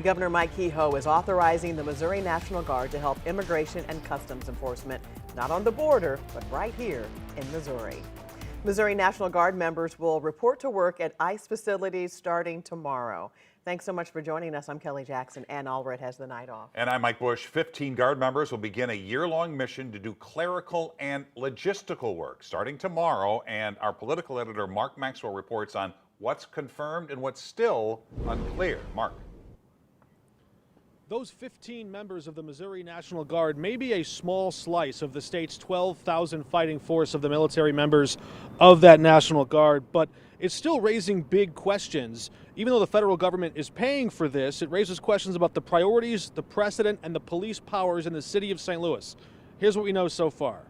Governor Mike Kehoe is authorizing the Missouri National Guard to help immigration and customs enforcement, not on the border, but right here in Missouri. Missouri National Guard members will report to work at ICE facilities starting tomorrow. Thanks so much for joining us. I'm Kelly Jackson. Ann Allred has the night off. And I'm Mike Bush. 15 Guard members will begin a year-long mission to do clerical and logistical work starting tomorrow. And our political editor, Mark Maxwell, reports on what's confirmed and what's still unclear. Mark. Those 15 members of the Missouri National Guard may be a small slice of the state's 12,000 fighting force of the military members of that National Guard, but it's still raising big questions. Even though the federal government is paying for this, it raises questions about the priorities, the precedent, and the police powers in the city of St. Louis. Here's what we know so far.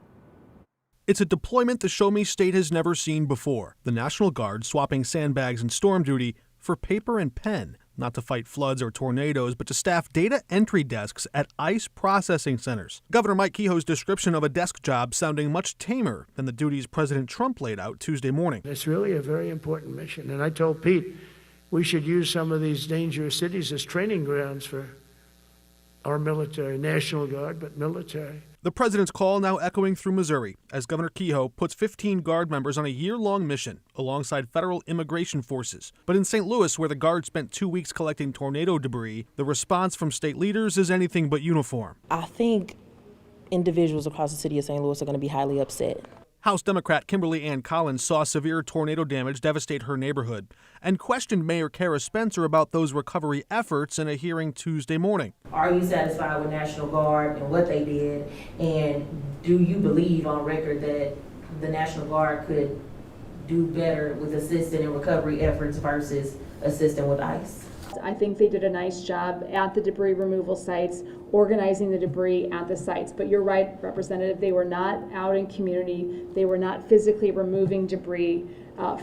It's a deployment the Show Me state has never seen before. The National Guard swapping sandbags and storm duty for paper and pen, not to fight floods or tornadoes, but to staff data entry desks at ICE processing centers. Governor Mike Kehoe's description of a desk job sounding much tamer than the duties President Trump laid out Tuesday morning. It's really a very important mission, and I told Pete we should use some of these dangerous cities as training grounds for our military, National Guard, but military. The president's call now echoing through Missouri as Governor Kehoe puts 15 Guard members on a year-long mission alongside federal immigration forces. But in St. Louis, where the Guard spent 2 weeks collecting tornado debris, the response from state leaders is anything but uniform. I think individuals across the city of St. Louis are going to be highly upset. House Democrat Kimberly Ann Collins saw severe tornado damage devastate her neighborhood and questioned Mayor Kara Spencer about those recovery efforts in a hearing Tuesday morning. Are you satisfied with National Guard and what they did? And do you believe on record that the National Guard could do better with assisting in recovery efforts versus assisting with ICE? I think they did a nice job at the debris removal sites, organizing the debris at the sites. But you're right, Representative, they were not out in community. They were not physically removing debris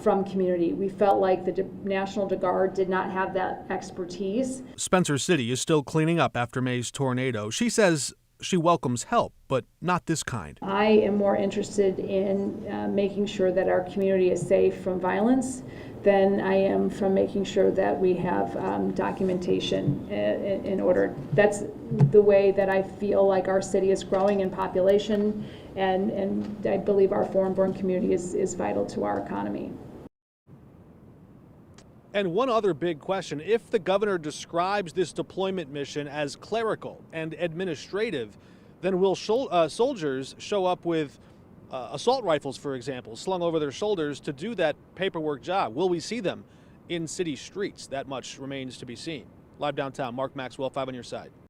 from community. We felt like the National Guard did not have that expertise. Spencer City is still cleaning up after May's tornado. She says she welcomes help, but not this kind. I am more interested in making sure that our community is safe from violence than I am from making sure that we have documentation in order. That's the way that I feel like our city is growing in population, and I believe our foreign-born community is vital to our economy. And one other big question, if the governor describes this deployment mission as clerical and administrative, then will soldiers show up with assault rifles, for example, slung over their shoulders to do that paperwork job? Will we see them in city streets? That much remains to be seen. Live downtown, Mark Maxwell, 5 on your side.